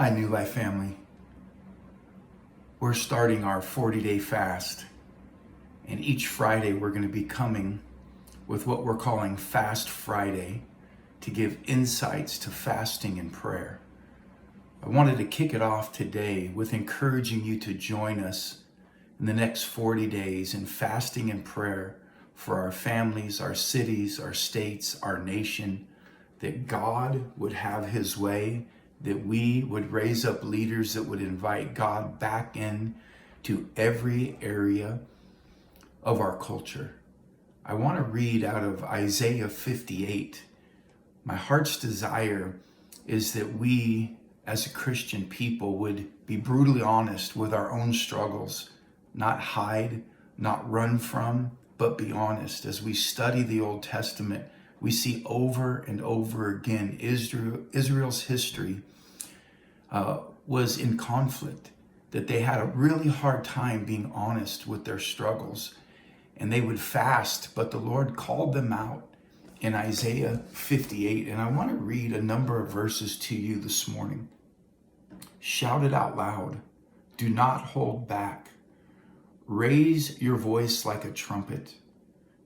Hi, New Life family. We're starting our 40-day fast, and each Friday we're going to be coming with what we're calling Fast Friday to give insights to fasting and prayer. I wanted to kick it off today with encouraging you to join us in the next 40 days in fasting and prayer for our families, our cities, our states, our nation, that God would have his way, that we would raise up leaders that would invite God back in to every area of our culture. I want to read out of Isaiah 58. My heart's desire is that we, as a Christian people, would be brutally honest with our own struggles, not hide, not run from, but be honest. As we study the Old Testament, we see over and over again Israel's history was in conflict, that they had a really hard time being honest with their struggles. And they would fast, but the Lord called them out in Isaiah 58. And I want to read a number of verses to you this morning. Shout it out loud. Do not hold back. Raise your voice like a trumpet.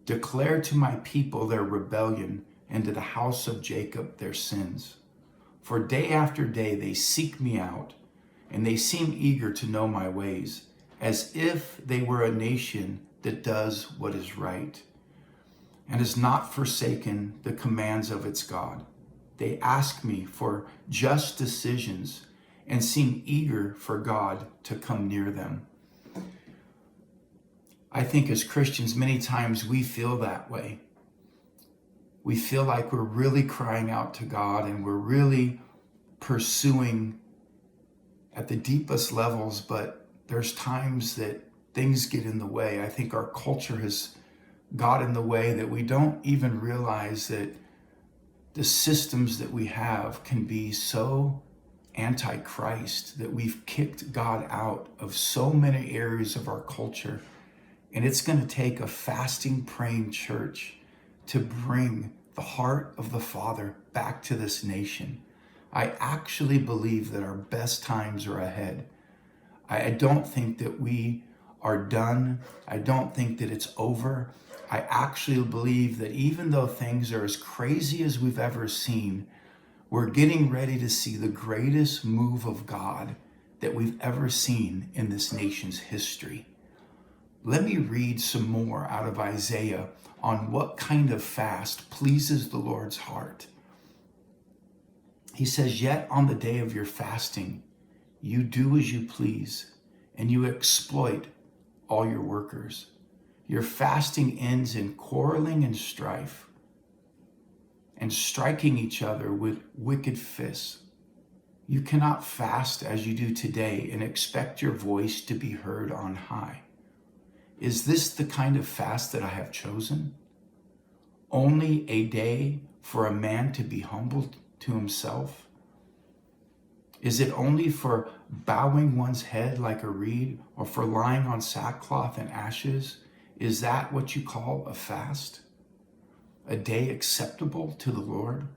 Declare to my people their rebellion, and to the house of Jacob their sins. For day after day they seek me out, and they seem eager to know my ways, as if they were a nation that does what is right, and has not forsaken the commands of its God. They ask me for just decisions, and seem eager for God to come near them. I think as Christians, many times we feel that way. We feel like we're really crying out to God and we're really pursuing at the deepest levels, but there's times that things get in the way. I think our culture has got in the way that we don't even realize that the systems that we have can be so anti-Christ that we've kicked God out of so many areas of our culture. And it's going to take a fasting, praying church to bring the heart of the Father back to this nation. I actually believe that our best times are ahead. I don't think that we are done. I don't think that it's over. I actually believe that even though things are as crazy as we've ever seen, we're getting ready to see the greatest move of God that we've ever seen in this nation's history. Let me read some more out of Isaiah on what kind of fast pleases the Lord's heart. He says, yet on the day of your fasting, you do as you please, and you exploit all your workers. Your fasting ends in quarreling and strife, and striking each other with wicked fists. You cannot fast as you do today and expect your voice to be heard on high. Is this the kind of fast that I have chosen? Only a day for a man to be humbled to himself? Is it only for bowing one's head like a reed, or for lying on sackcloth and ashes? Is that what you call a fast? A day acceptable to the Lord?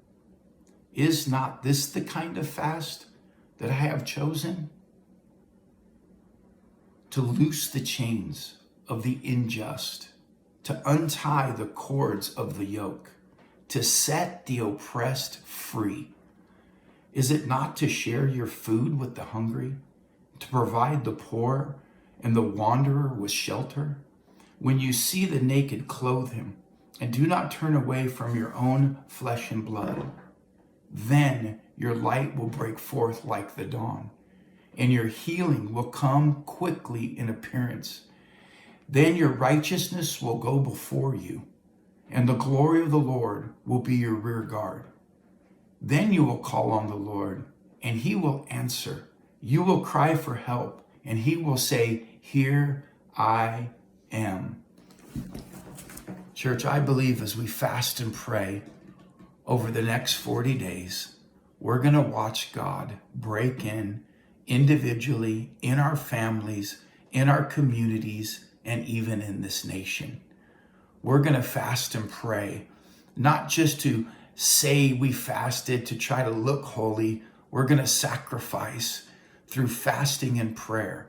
Is not this the kind of fast that I have chosen? To loose the chains of the unjust, to untie the cords of the yoke, to set the oppressed free. Is it not to share your food with the hungry, to provide the poor and the wanderer with shelter? When you see the naked, clothe him, and do not turn away from your own flesh and blood. Then your light will break forth like the dawn, and your healing will come quickly in appearance. Then your righteousness will go before you, and the glory of the Lord will be your rear guard. Then you will call on the Lord, and he will answer. You will cry for help, and he will say, here I am. Church, I believe as we fast and pray over the next 40 days, we're going to watch God break in individually, in our families, in our communities, and even in this nation. We're going to fast and pray, not just to say we fasted to try to look holy. We're going to sacrifice through fasting and prayer.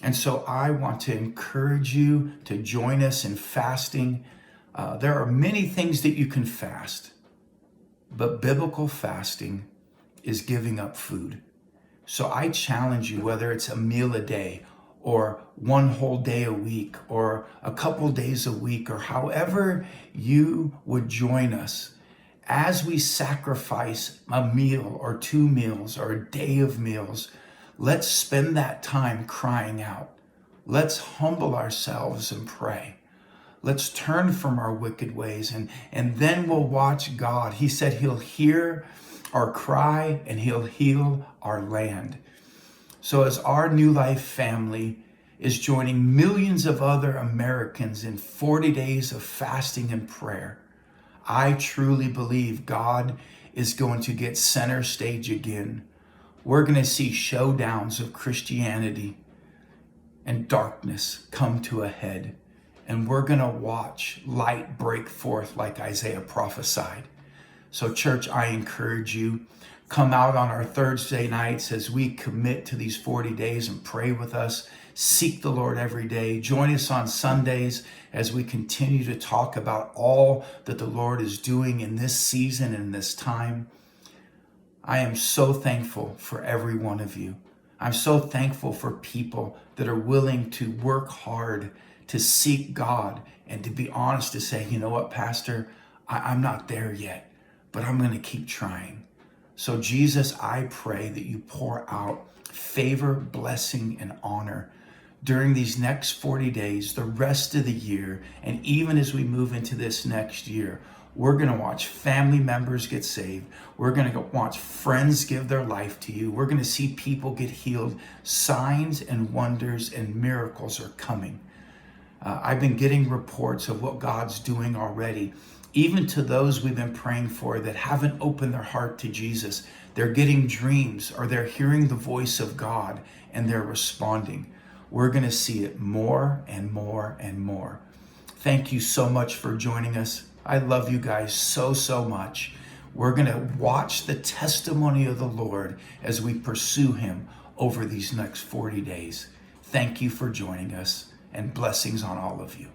And so I want to encourage you to join us in fasting. There are many things that you can fast, but biblical fasting is giving up food. So I challenge you, whether it's a meal a day or one whole day a week or a couple days a week, or however you would join us as we sacrifice a meal or 2 meals or a day of meals. Let's spend that time crying out. Let's humble ourselves and pray. Let's turn from our wicked ways, and then we'll watch God. He said he'll hear our cry and he'll heal our land. So as our New Life family is joining millions of other Americans in 40 days of fasting and prayer, I truly believe God is going to get center stage again. We're going to see showdowns of Christianity and darkness come to a head. And we're going to watch light break forth like Isaiah prophesied. So church, I encourage you, come out on our Thursday nights as we commit to these 40 days and pray with us. Seek the Lord every day. Join us on Sundays as we continue to talk about all that the Lord is doing in this season and this time. I am so thankful for every one of you. I'm so thankful for people that are willing to work hard to seek God and to be honest, to say, you know what, Pastor, I'm not there yet, but I'm going to keep trying. So Jesus, I pray that you pour out favor, blessing, and honor during these next 40 days, the rest of the year, and even as we move into this next year. We're going to watch family members get saved. We're going to watch friends give their life to you. We're going to see people get healed. Signs and wonders and miracles are coming. I've been getting reports of what God's doing already. Even to those we've been praying for that haven't opened their heart to Jesus, they're getting dreams or they're hearing the voice of God and they're responding. We're going to see it more and more and more. Thank you so much for joining us. I love you guys so, so much. We're going to watch the testimony of the Lord as we pursue him over these next 40 days. Thank you for joining us, and blessings on all of you.